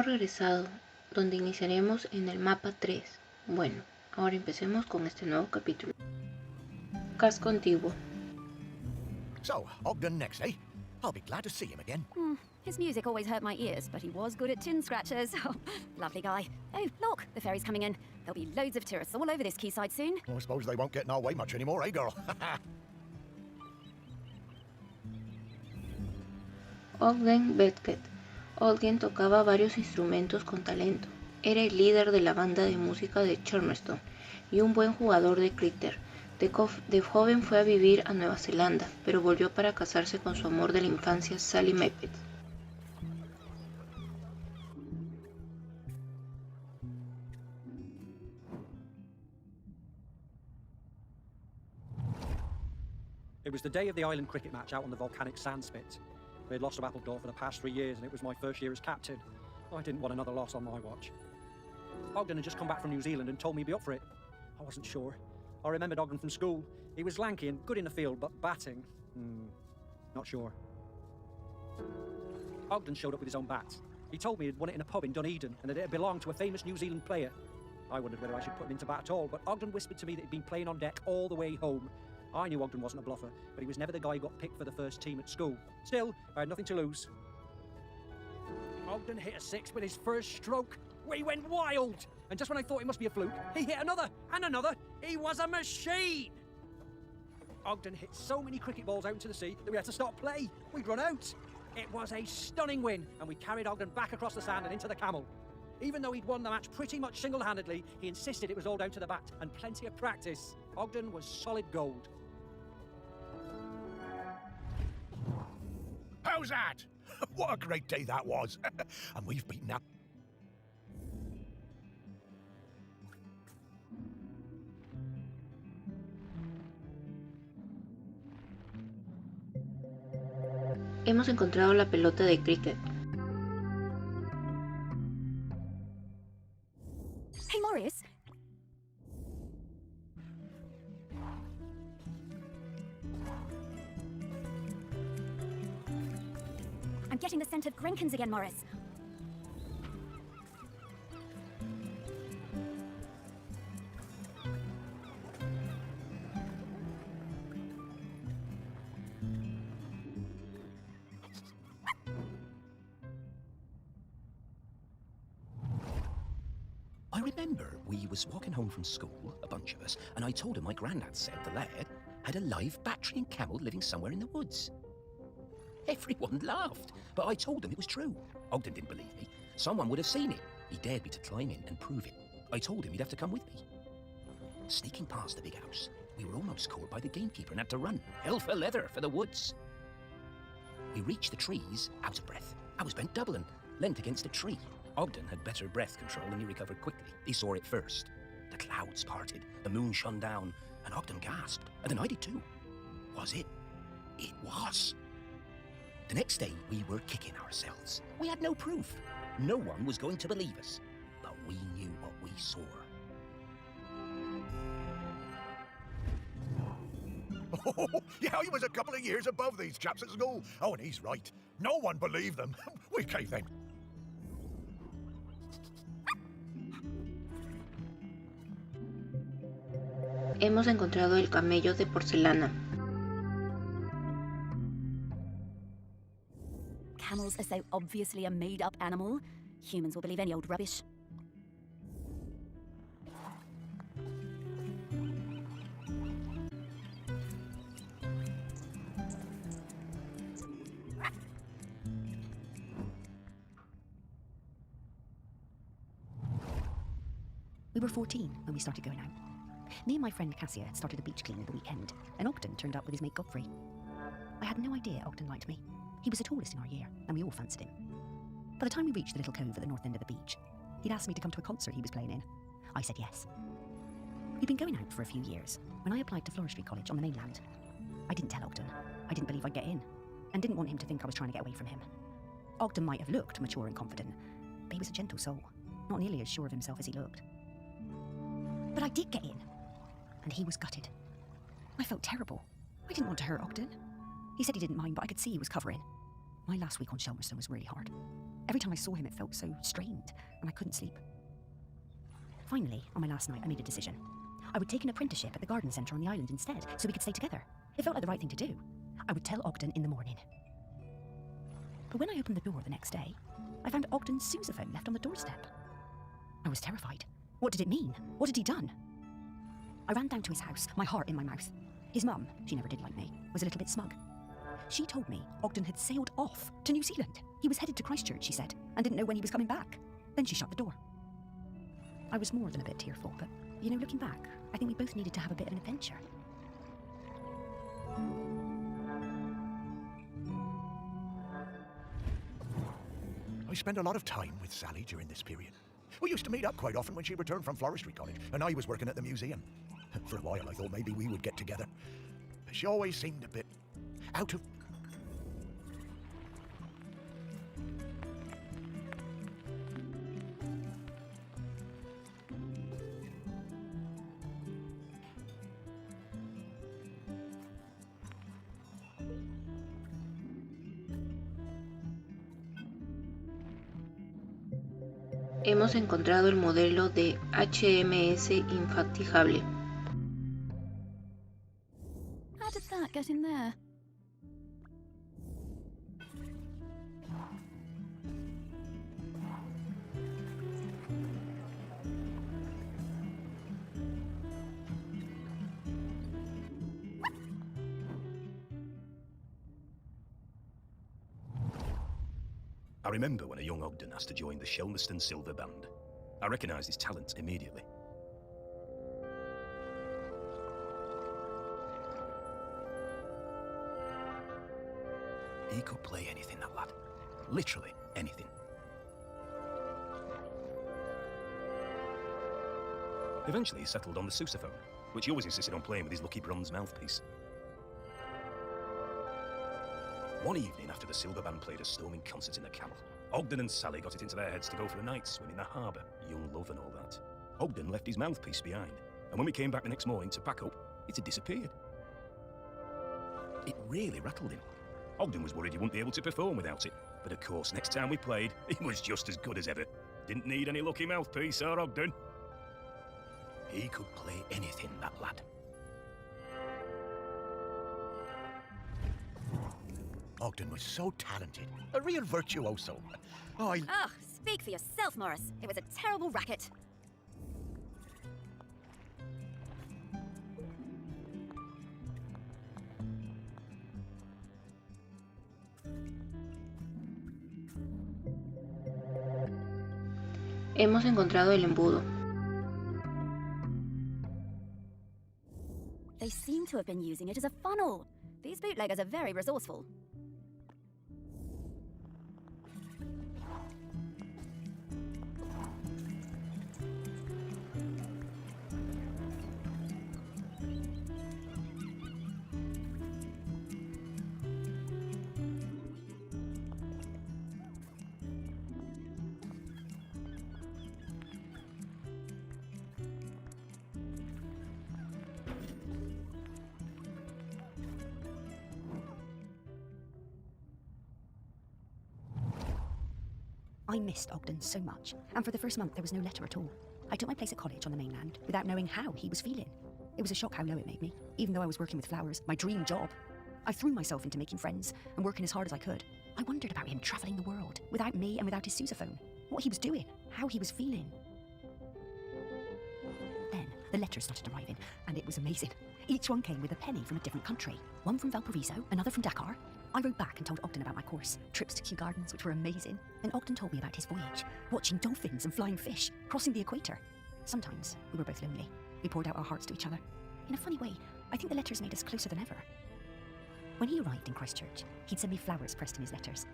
Hemos regresado, donde iniciaremos en el mapa 3. Bueno, ahora empecemos con este nuevo capítulo. Casco antiguo. So, Ogden next, eh? I'll be glad to see him again. His music always hurt my ears, but he was good at chin scratchers. Oh, lovely guy. Oh, look, the ferry's coming in. There'll be loads of tourists all over this quayside soon. I suppose they won't get in our way much anymore, eh, girl? Ogden Beckett. Ogden tocaba varios instrumentos con talento. Era el líder de la banda de música de Charleston y un buen jugador de cricket. De joven fue a vivir a Nueva Zelanda, pero volvió para casarse con su amor de la infancia, Sally Meppet. It was the day of the island cricket match out on the volcanic sandspit. We had lost to Appledore for the past 3 years, and it was my first year as captain. I didn't want another loss on my watch. Ogden had just come back from New Zealand and told me he'd be up for it. I wasn't sure. I remembered Ogden from school. He was lanky and good in the field, but batting? Not sure. Ogden showed up with his own bat. He told me he'd won it in a pub in Dunedin, and that it had belonged to a famous New Zealand player. I wondered whether I should put him into bat at all, but Ogden whispered to me that he'd been playing on deck all the way home. I knew Ogden wasn't a bluffer, but he was never the guy who got picked for the first team at school. Still, I had nothing to lose. Ogden hit a 6 with his first stroke. We went wild! And just when I thought it must be a fluke, he hit another, and another. He was a machine! Ogden hit so many cricket balls out into the sea that we had to stop play. We'd run out. It was a stunning win, and we carried Ogden back across the sand and into the Camel. Even though he'd won the match pretty much single-handedly, he insisted it was all down to the bat and plenty of practice. Ogden was solid gold. Howzat? What a great day that was. And we've beaten that. Hemos encontrado la pelota de cricket. Hey, Morris. I'm getting the scent of Grinkins again, Morris. I remember we was walking home from school, a bunch of us, and I told him my granddad said the lad had a live battery and camel living somewhere in the woods. Everyone laughed, but I told him it was true. Ogden didn't believe me. Someone would have seen it. He dared me to climb in and prove it. I told him he'd have to come with me. Sneaking past the big house, we were almost caught by the gamekeeper and had to run, hell for leather, for the woods. We reached the trees, out of breath. I was bent double and leant against a tree. Ogden had better breath control and he recovered quickly. He saw it first. The clouds parted, the moon shone down, and Ogden gasped, and then I did too. Was it? It was. The next day, we were kicking ourselves. We had no proof. No one was going to believe us, but we knew what we saw. Oh, yeah, he was a couple of years above these chaps at school. Oh, and he's right. No one believed them. We caved them. Hemos encontrado el camello de porcelana. Camels are so obviously a made-up animal. Humans will believe any old rubbish. We were 14 when we started going out. Me and my friend Cassia had started a beach clean at the weekend, and Ogden turned up with his mate Godfrey. I had no idea Ogden liked me. He was the tallest in our year, and we all fancied him. By the time we reached the little cove at the north end of the beach, he'd asked me to come to a concert he was playing in. I said yes. We'd been going out for a few years when I applied to Floristry College on the mainland. I didn't tell Ogden. I didn't believe I'd get in, and didn't want him to think I was trying to get away from him. Ogden might have looked mature and confident, but he was a gentle soul, not nearly as sure of himself as he looked. But I did get in, and he was gutted. I felt terrible. I didn't want to hurt Ogden. He said he didn't mind, but I could see he was covering. My last week on Shelmerston was really hard. Every time I saw him, it felt so strained, and I couldn't sleep. Finally, on my last night, I made a decision. I would take an apprenticeship at the garden centre on the island instead, so we could stay together. It felt like the right thing to do. I would tell Ogden in the morning. But when I opened the door the next day, I found Ogden's sousaphone left on the doorstep. I was terrified. What did it mean? What had he done? I ran down to his house, my heart in my mouth. His mum, she never did like me, was a little bit smug. She told me Ogden had sailed off to New Zealand. He was headed to Christchurch, she said, and didn't know when he was coming back. Then she shut the door. I was more than a bit tearful, but, looking back, I think we both needed to have a bit of an adventure. I spent a lot of time with Sally during this period. We used to meet up quite often when she returned from Floristry College, and I was working at the museum. For a while, I thought maybe we would get together. She always seemed a bit out of... Hemos encontrado el modelo de HMS infactijable. How did that get in there? I remember when a young Ogden asked to join the Shelmerston Silver Band. I recognised his talent immediately. He could play anything, that lad. Literally anything. Eventually he settled on the sousaphone, which he always insisted on playing with his lucky bronze mouthpiece. One evening after the Silver Band played a storming concert in the Camel, Ogden and Sally got it into their heads to go for a night swim in the harbour, young love and all that. Ogden left his mouthpiece behind, and when we came back the next morning to pack up, it had disappeared. It really rattled him. Ogden was worried he wouldn't be able to perform without it, but of course next time we played, he was just as good as ever. Didn't need any lucky mouthpiece, our Ogden. He could play anything, that lad. Ogden was so talented, a real virtuoso. Speak for yourself, Morris. It was a terrible racket. Hemos encontrado el embudo. They seem to have been using it as a funnel. These bootleggers are very resourceful. I missed Ogden so much, and for the first month there was no letter at all. I took my place at college on the mainland without knowing how he was feeling. It was a shock how low it made me, even though I was working with flowers, my dream job. I threw myself into making friends and working as hard as I could. I wondered about him travelling the world, without me and without his sousaphone. What he was doing, how he was feeling. Then the letters started arriving, and it was amazing. Each one came with a penny from a different country. One from Valparaiso, another from Dakar. I wrote back and told Ogden about my course, trips to Kew Gardens, which were amazing. And Ogden told me about his voyage, watching dolphins and flying fish, crossing the equator. Sometimes we were both lonely. We poured out our hearts to each other. In a funny way, I think the letters made us closer than ever. When he arrived in Christchurch, he'd send me flowers pressed in his letters.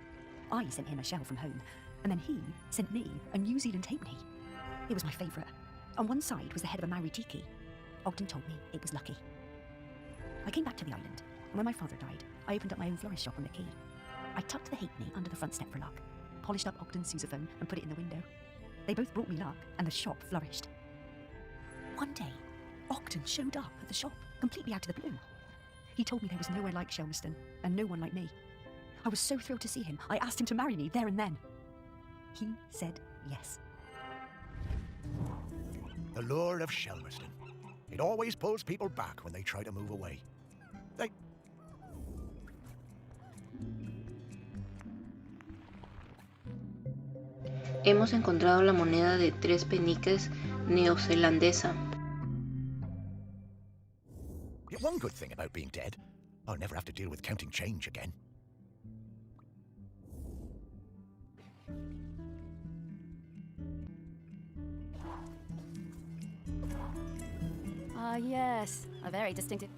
I sent him a shell from home, and then he sent me a New Zealand halfpenny. It was my favourite. On one side was the head of a Maori tiki. Ogden told me it was lucky. I came back to the island, and when my father died, I opened up my own florist shop on the quay. I tucked the halfpenny under the front step for luck, polished up Ogden's sousaphone and put it in the window. They both brought me luck, and the shop flourished. One day, Ogden showed up at the shop, completely out of the blue. He told me there was nowhere like Shelmerston, and no one like me. I was so thrilled to see him, I asked him to marry me there and then. He said yes. The lure of Shelmerston. It always pulls people back when they try to move away. They... Hemos encontrado la moneda de 3 peniques neozelandesa. One good thing about being dead, I'll never have to deal with counting change again. Ah, yes. A very distinctive...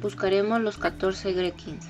Buscaremos los 14 Grekins.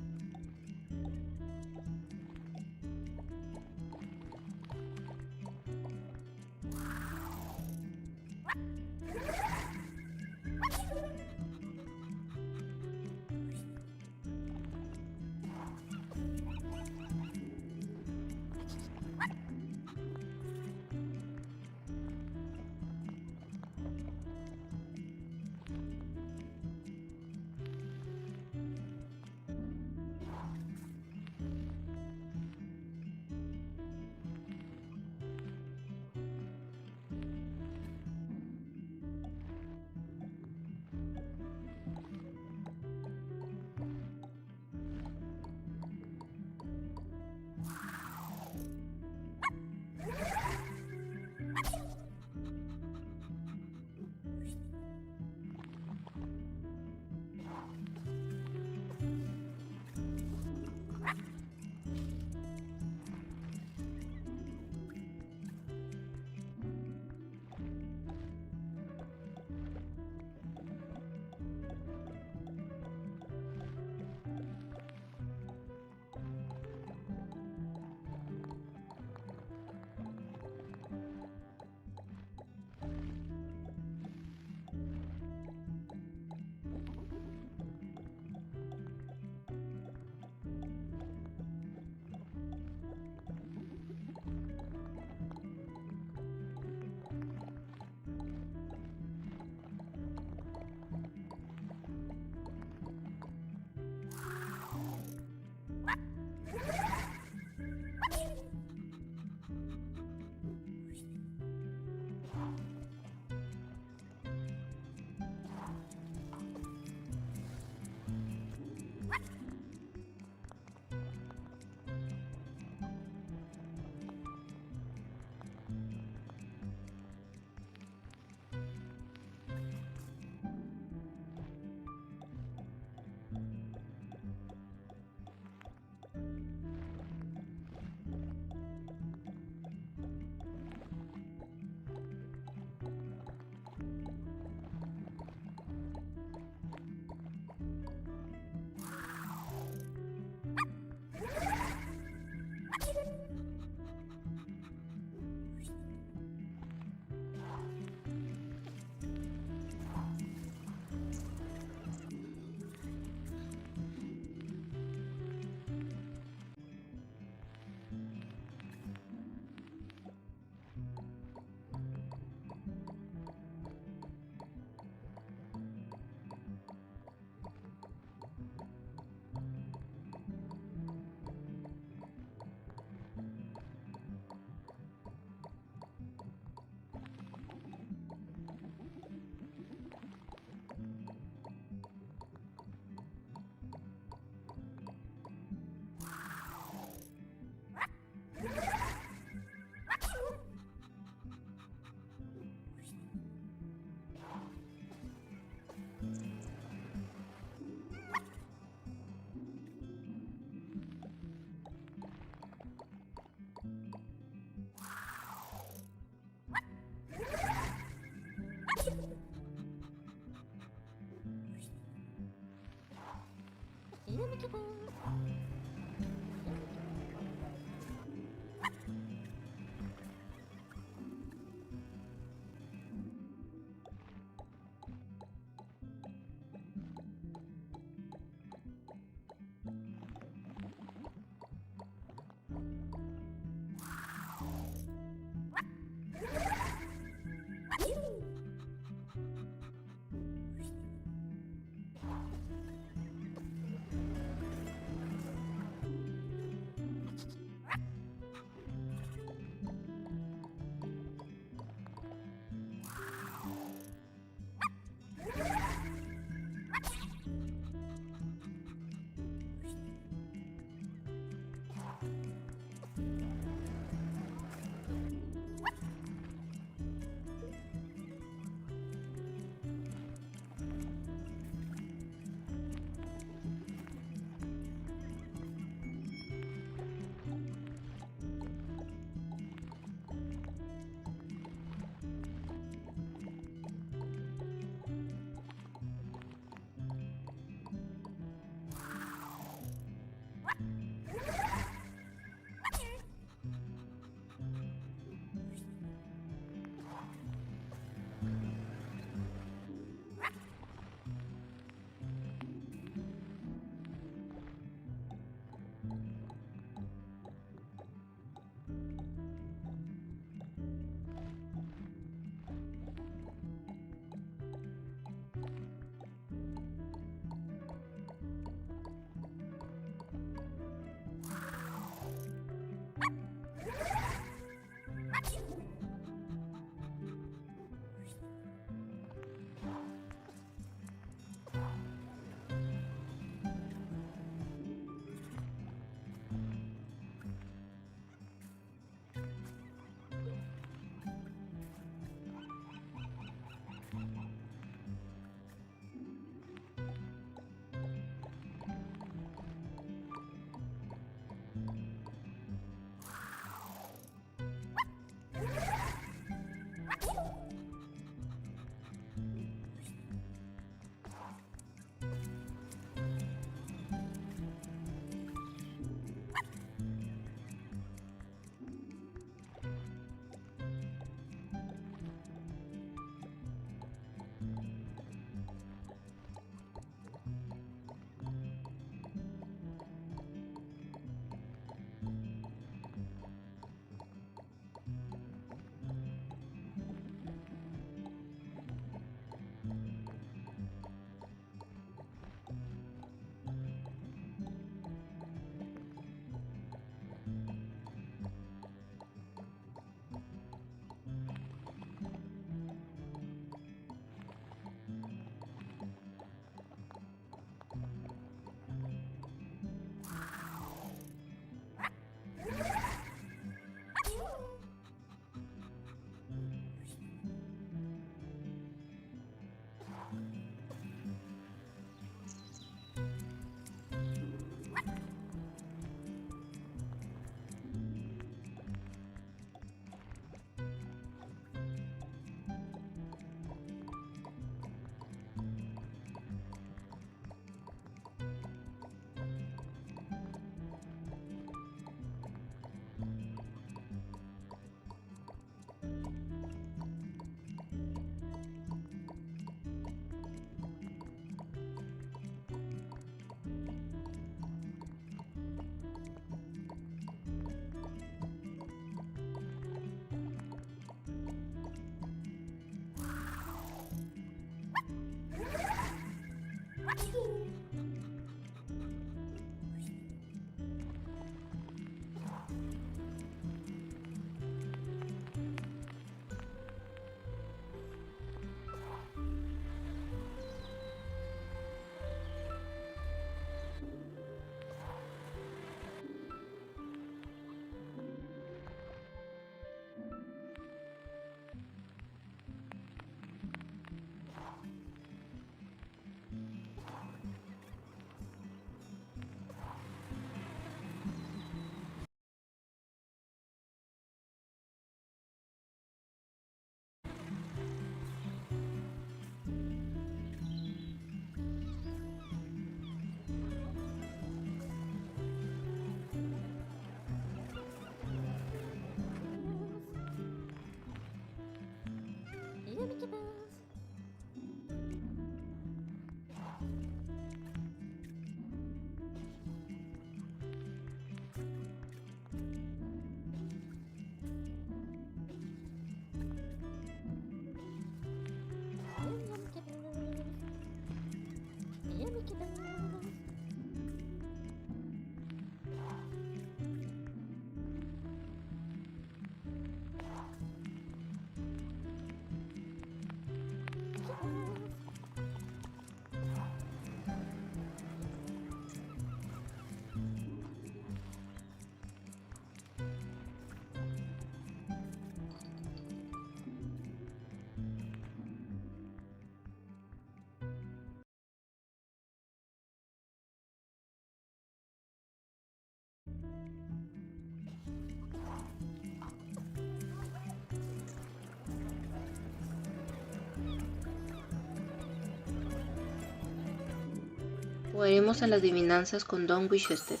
Jugaremos a las adivinanzas con Don Winchester.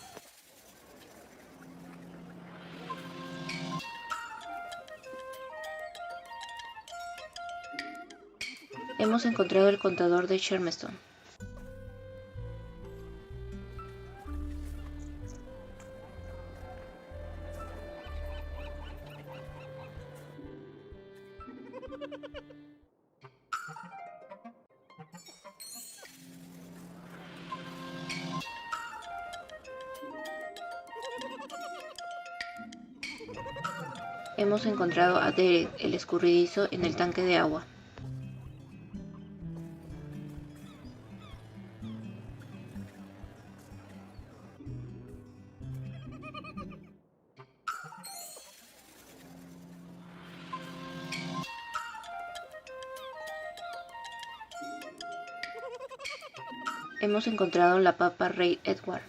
Hemos encontrado el contador de Charmeston. Hemos encontrado a Derek, el escurridizo, en el tanque de agua. Hemos encontrado la papa Rey Edward.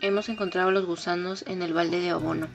Hemos encontrado los gusanos en el balde de abono.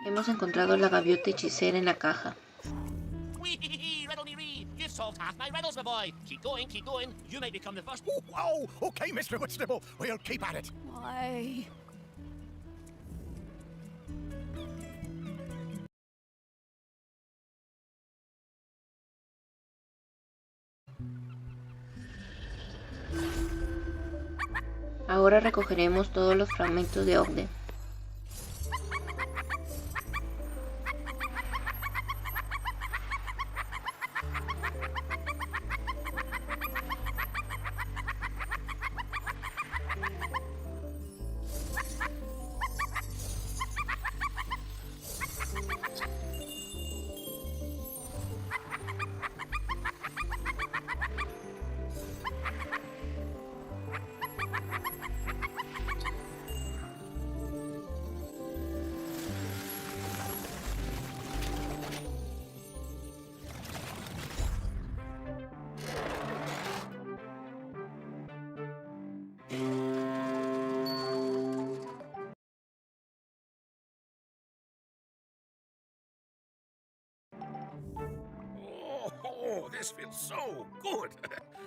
Hemos encontrado la gaviota hechicera en la caja. Wee, riddle me ree. You've solved half my riddles, my boy. Keep going. You may become the first. Oh, okay, Mr. Whitstable. We'll keep at it. Why? Ahora recogeremos todos los fragmentos de Ogden. Oh, this feels so good.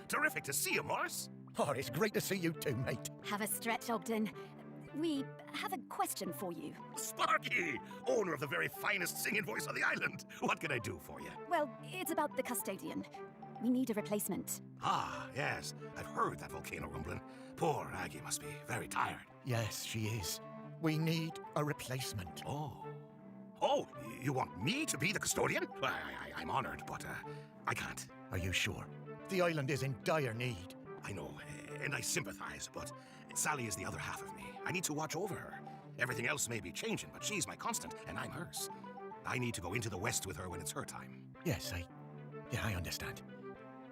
Terrific to see you, Morris. Oh, it's great to see you too, mate. Have a stretch, Ogden. We have a question for you. Sparky, owner of the very finest singing voice on the island. What can I do for you? Well, it's about the custodian. We need a replacement. Ah, yes. I've heard that volcano rumbling. Poor Aggie must be very tired. Yes, she is. We need a replacement. Oh, you want me to be the custodian? I'm honored, but I can't. Are you sure? The island is in dire need. I know, and I sympathize, but Sally is the other half of me. I need to watch over her. Everything else may be changing, but she's my constant, and I'm hers. I need to go into the West with her when it's her time. Yes, I understand.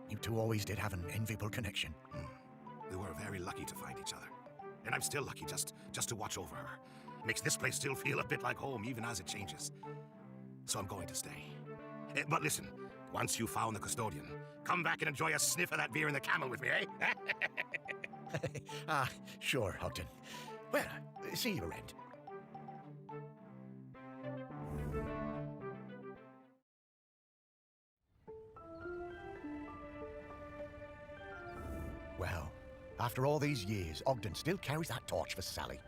You two always did have an enviable connection. We were very lucky to find each other. And I'm still lucky just to watch over her. Makes this place still feel a bit like home, even as it changes. So I'm going to stay. But listen, once you've found the custodian, come back and enjoy a sniff of that beer in the camel with me, eh? Sure, Ogden. Well, see you around. Well, after all these years, Ogden still carries that torch for Sally.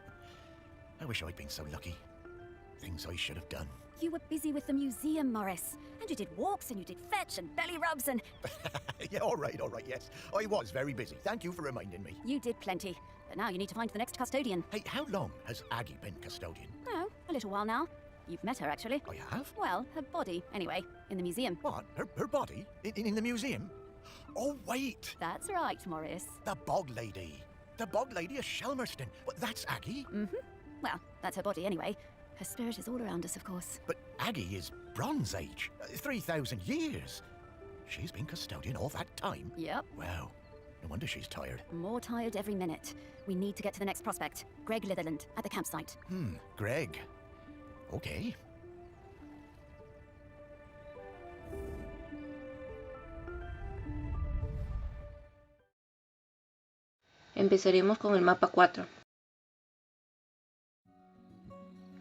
I wish I'd been so lucky. things I should have done. You were busy with the museum, Morris. And you did walks and you did fetch and belly rubs and... Yeah, all right, yes. I was very busy. Thank you for reminding me. You did plenty. But now you need to find the next custodian. Hey, how long has Aggie been custodian? Oh, a little while now. You've met her, actually. I have? Well, her body, anyway, in the museum. What? Her body? In the museum? Oh, wait! That's right, Morris. The bog lady. The bog lady of Shelmerston. Well, that's Aggie. Mm-hmm. Well, that's her body, anyway. Her spirit is all around us, of course. But Aggie is Bronze Age. 3,000 years. She's been custodian all that time? Yep. Wow. No wonder she's tired. More tired every minute. We need to get to the next prospect. Greg Litherland, at the campsite. Greg. Okay. Empezaremos con el mapa 4.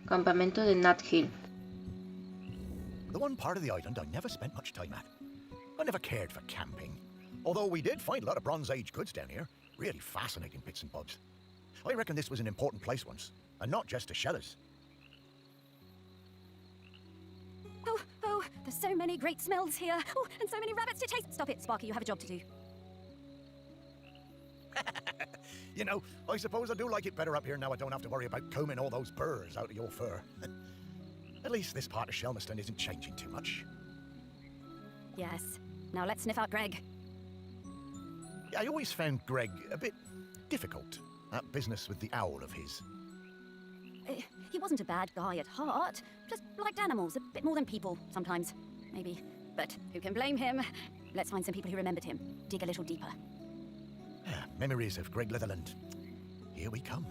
Campamento de Nut Hill. The one part of the island I never spent much time at. I never cared for camping. Although we did find a lot of Bronze Age goods down here. Really fascinating bits and bobs. I reckon this was an important place once, and not just to shellers. Oh, there's so many great smells here. Oh, and so many rabbits to chase. Stop it, Sparky, you have a job to do. You know, I suppose I do like it better up here now I don't have to worry about combing all those burrs out of your fur. At least this part of Shelmerston isn't changing too much. Yes. Now let's sniff out Greg. I always found Greg a bit difficult. That business with the owl of his. He wasn't a bad guy at heart. Just liked animals a bit more than people, sometimes. Maybe. But who can blame him? Let's find some people who remembered him. Dig a little deeper. Memories of Greg Litherland. Here we come.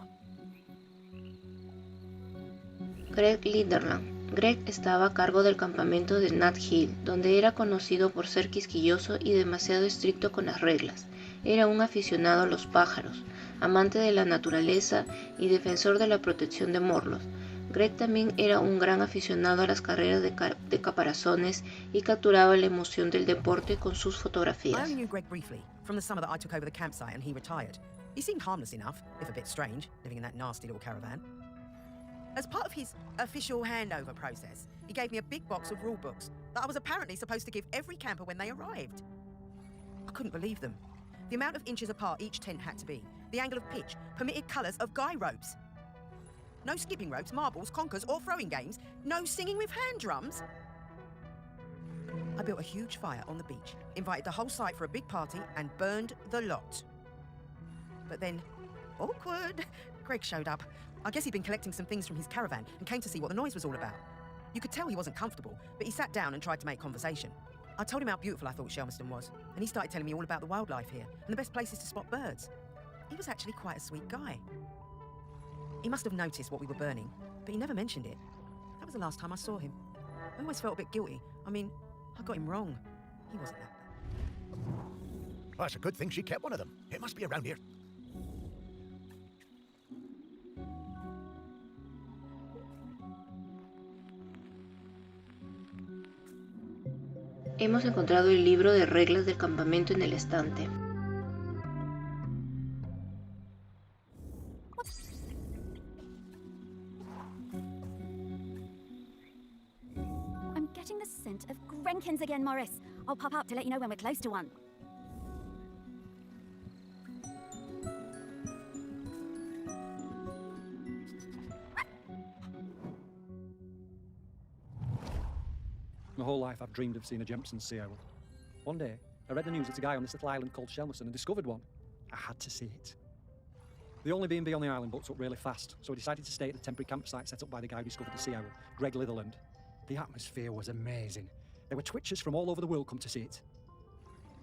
Greg Litherland. Greg estaba a cargo del campamento de Nut Hill, donde era conocido por ser quisquilloso y demasiado estricto con las reglas. Era un aficionado a los pájaros, amante de la naturaleza y defensor de la protección de morlos. Greg también era un gran aficionado a las carreras de caparazones y capturaba la emoción del deporte con sus I fotografías. only knew Greg briefly, from the summer that I took over the campsite and he retired. He seemed harmless enough, if a bit strange, living in that nasty little caravan. As part of his official handover process, he gave me a big box of rule books that I was apparently supposed to give every camper when they arrived. I couldn't believe them. The amount of inches apart each tent had to be, the angle of pitch, permitted colours of guy ropes. No skipping ropes, marbles, conkers, or throwing games. No singing with hand drums. I built a huge fire on the beach, invited the whole site for a big party, and burned the lot. But then, awkward, Greg showed up. I guess he'd been collecting some things from his caravan and came to see what the noise was all about. You could tell he wasn't comfortable, but he sat down and tried to make conversation. I told him how beautiful I thought Shelmerston was, and he started telling me all about the wildlife here and the best places to spot birds. He was actually quite a sweet guy. He must have noticed what we were burning, but he never mentioned it. That was the last time I saw him. I always felt a bit guilty. I mean, I got him wrong. He wasn't that bad. Well, that's a good thing she kept one of them. It must be around here. Hemos encontrado el libro de reglas del campamento en el estante. I'm getting the scent of Grenkins again, Morris. I'll pop up to let you know when we're close to one. My whole life I've dreamed of seeing a Jemison sea owl. One day, I read the news that a guy on this little island called Shelmerston had discovered one. I had to see it. The only B&B on the island booked up really fast, so I decided to stay at the temporary campsite set up by the guy who discovered the sea owl, Greg Litherland. The atmosphere was amazing. There were twitchers from all over the world come to see it.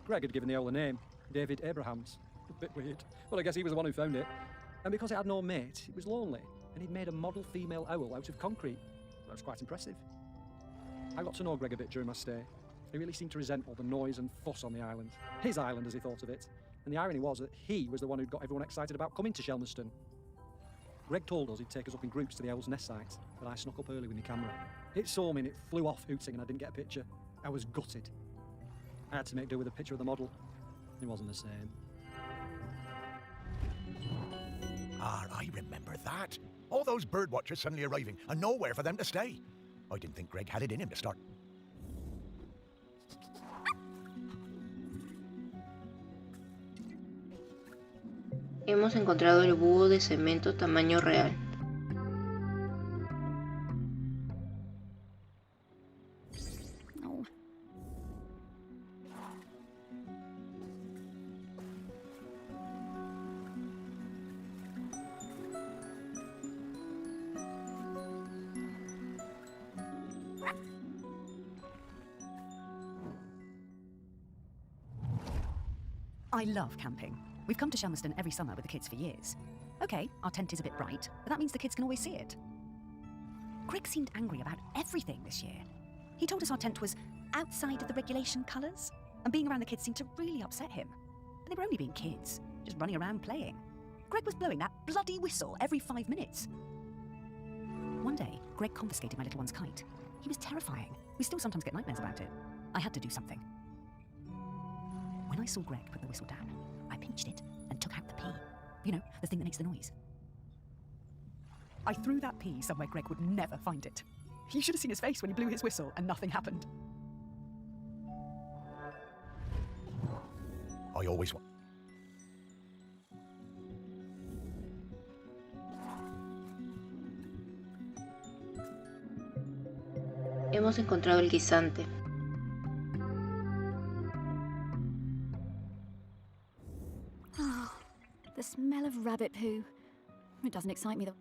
Greg had given the owl a name, David Abrahams. A bit weird, but I guess he was the one who found it. And because it had no mate, it was lonely, and he'd made a model female owl out of concrete. That was quite impressive. I got to know Greg a bit during my stay. He really seemed to resent all the noise and fuss on the island. His island, as he thought of it. And the irony was that he was the one who'd got everyone excited about coming to Shelmerston. Greg told us he'd take us up in groups to the owl's nest site, but I snuck up early with my camera. It saw me and it flew off hooting and I didn't get a picture. I was gutted. I had to make do with a picture of the model. It wasn't the same. Ah, I remember that. All those bird watchers suddenly arriving and nowhere for them to stay. I didn't think Greg had it in him to start. Hemos encontrado el búho de cemento tamaño real. Oh. I love camping. We've come to Shelmerston every summer with the kids for years. Okay, our tent is a bit bright, but that means the kids can always see it. Greg seemed angry about everything this year. He told us our tent was outside of the regulation colours, and being around the kids seemed to really upset him. But they were only being kids, just running around playing. Greg was blowing that bloody whistle every 5 minutes. One day, Greg confiscated my little one's kite. He was terrifying. We still sometimes get nightmares about it. I had to do something. When I saw Greg put the whistle down, I pinched it and took out the pea. You know, the thing that makes the noise. I threw that pea somewhere Greg would never find it. You should have seen his face when he blew his whistle and nothing happened. I always want. Hemos encontrado el guisante. Oh, the smell of rabbit poo. It doesn't excite me though.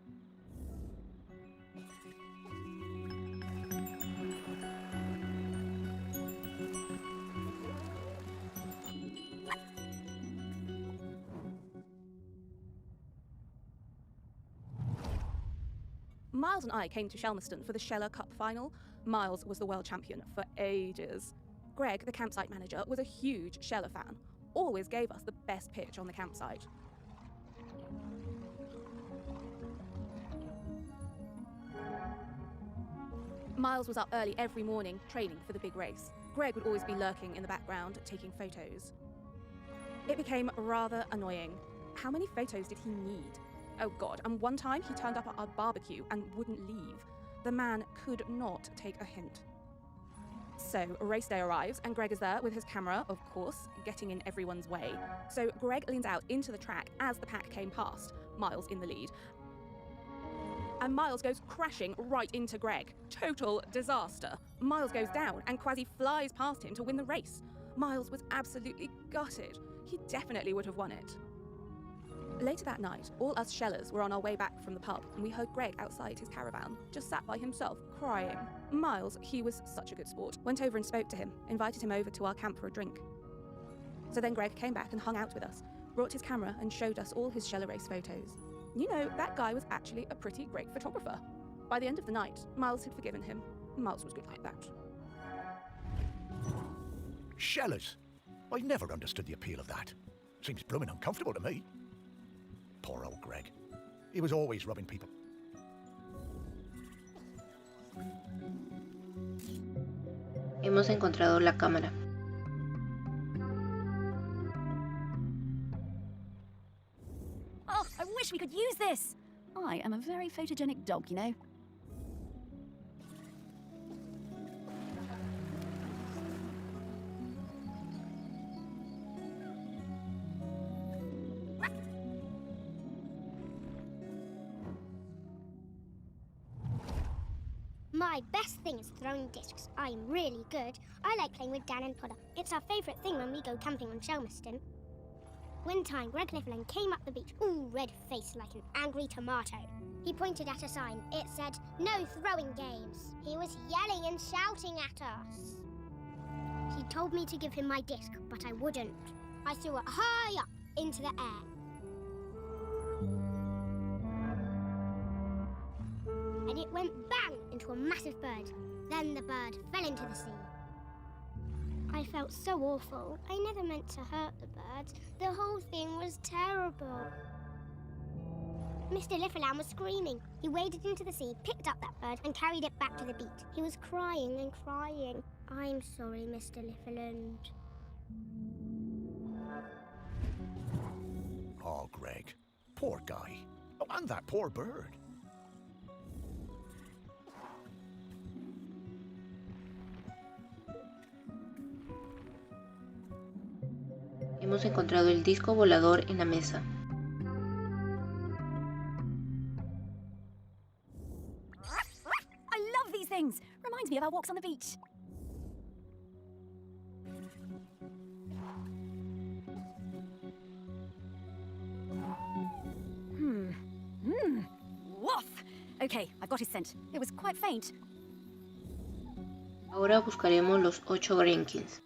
Miles and I came to Shelmerston for the Sheller Cup final. Miles was the world champion for ages. Greg, the campsite manager, was a huge Sheller fan. Always gave us the best pitch on the campsite. Miles was up early every morning, training for the big race. Greg would always be lurking in the background, taking photos. It became rather annoying. How many photos did he need? Oh God, and one time he turned up at our barbecue and wouldn't leave. The man could not take a hint. So, race day arrives, and Greg is there with his camera, of course, getting in everyone's way. So Greg leans out into the track as the pack came past, Miles in the lead. And Miles goes crashing right into Greg. Total disaster. Miles goes down and Quasi flies past him to win the race. Miles was absolutely gutted. He definitely would have won it. Later that night, all us Shellers were on our way back from the pub, and we heard Greg outside his caravan, just sat by himself, crying. Miles, he was such a good sport, went over and spoke to him, invited him over to our camp for a drink. So then Greg came back and hung out with us, brought his camera and showed us all his Sheller race photos. You know, that guy was actually a pretty great photographer. By the end of the night, Miles had forgiven him. Miles was good like that. Shellers? I never understood the appeal of that. Seems blooming uncomfortable to me. Poor old Greg. He was always rubbing people. Hemos encontrado la cámara. Oh, I wish we could use this! I am a very photogenic dog, you know. My best thing is throwing discs. I'm really good. I like playing with Dan and Potter. It's our favourite thing when we go camping on Shelmerston. One time, Greg Lifflin came up the beach, all red-faced like an angry tomato. He pointed at a sign. It said, "No throwing games." He was yelling and shouting at us. He told me to give him my disc, but I wouldn't. I threw it high up into the air. And it went bang into a massive bird. Then the bird fell into the sea. I felt so awful. I never meant to hurt the birds. The whole thing was terrible. Mr. Lifflin was screaming. He waded into the sea, picked up that bird, and carried it back to the beach. He was crying and crying. I'm sorry, Mr. Lifflin. Oh, Greg. Poor guy. Oh, and that poor bird. Hemos encontrado el disco volador en la mesa. I love these things! Reminds me of our walks on the beach. Woof! Okay, I've got his scent. It was quite faint. Ahora buscaremos los 8 Grenkins.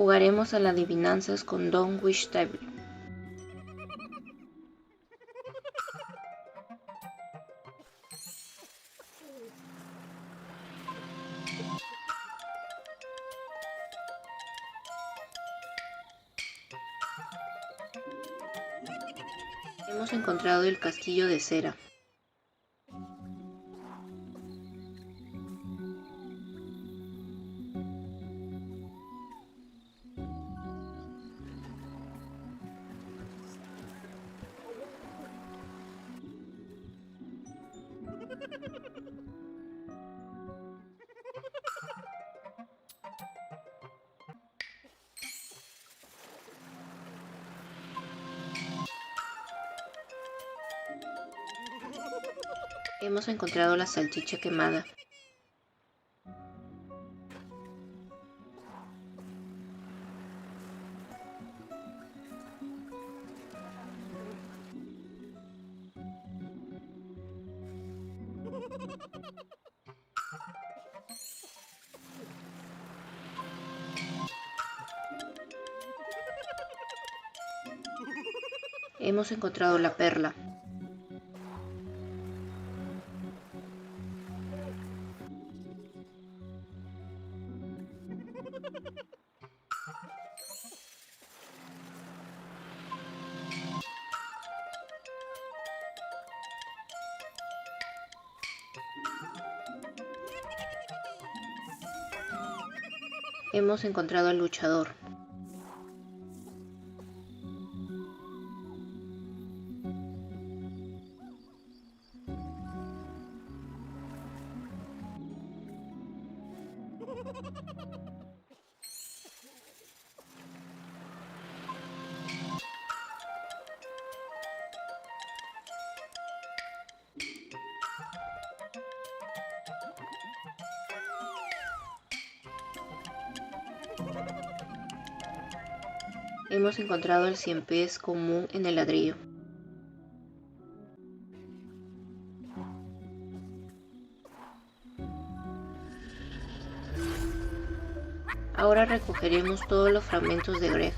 Jugaremos a las adivinanzas con Don't Wish Table. Hemos encontrado el castillo de cera. Hemos encontrado la salchicha quemada. Hemos encontrado la perla. Hemos encontrado al luchador. Hemos encontrado el 100 pies común en el ladrillo. Ahora recogeremos todos los fragmentos de Greg.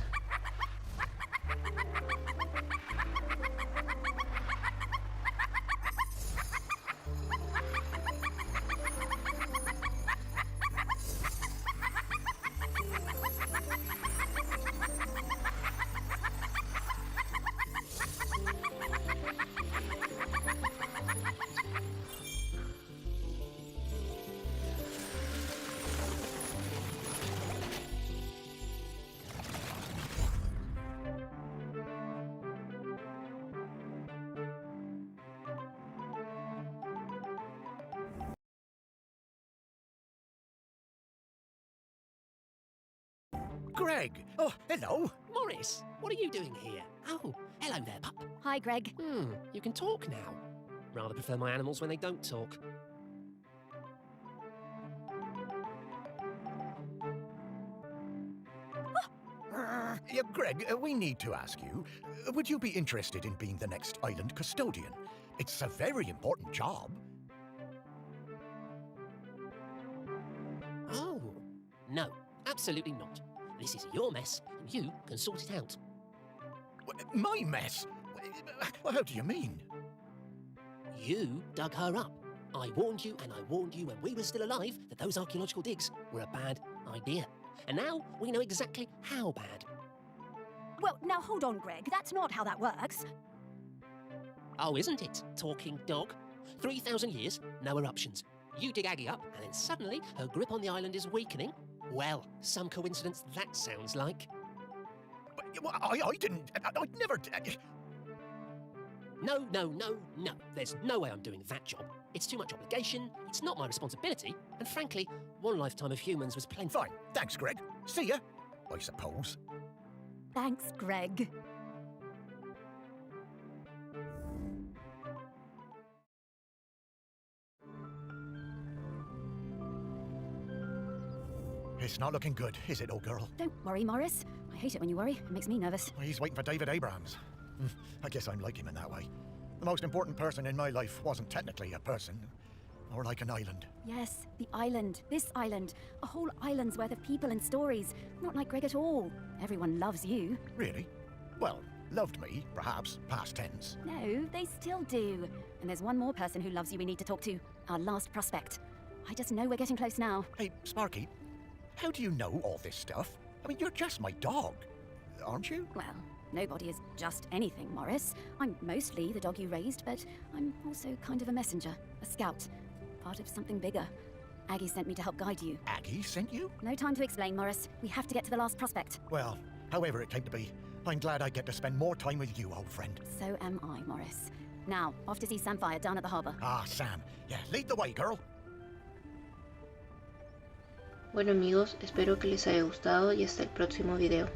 Greg! Oh, hello! Morris, what are you doing here? Oh, hello there, pup. Hi, Greg. You can talk now. Rather prefer my animals when they don't talk. Greg, we need to ask you, would you be interested in being the next island custodian? It's a very important job. Oh, no, absolutely not. This is your mess, and you can sort it out. My mess? How do you mean? You dug her up. I warned you, and I warned you when we were still alive that those archaeological digs were a bad idea. And now we know exactly how bad. Well, now hold on, Greg. That's not how that works. Oh, isn't it, talking dog? 3,000 years, no eruptions. You dig Aggie up, and then suddenly her grip on the island is weakening. Well, some coincidence that sounds like. But I didn't. I'd never. No. There's no way I'm doing that job. It's too much obligation, it's not my responsibility, and frankly, one lifetime of humans was plenty. Fine. Thanks, Greg. See ya, I suppose. Thanks, Greg. It's not looking good, is it, old girl? Don't worry, Morris. I hate it when you worry. It makes me nervous. He's waiting for David Abrams. I guess I'm like him in that way. The most important person in my life wasn't technically a person. More like an island. Yes, the island. This island. A whole island's worth of people and stories. Not like Greg at all. Everyone loves you. Really? Well, loved me, perhaps, past tense. No, they still do. And there's one more person who loves you we need to talk to. Our last prospect. I just know we're getting close now. Hey, Sparky, how do you know all this stuff? I mean, you're just my dog, aren't you? Well, nobody is just anything, Morris. I'm mostly the dog you raised, but I'm also kind of a messenger, a scout, part of something bigger. Aggie sent me to help guide you. Aggie sent you? No time to explain, Morris. We have to get to the last prospect. Well, however it came to be, I'm glad I get to spend more time with you, old friend. So am I, Morris. Now, off to see Samphire down at the harbour. Ah, Sam. Yeah, lead the way, girl. Bueno amigos, espero que les haya gustado y hasta el próximo video.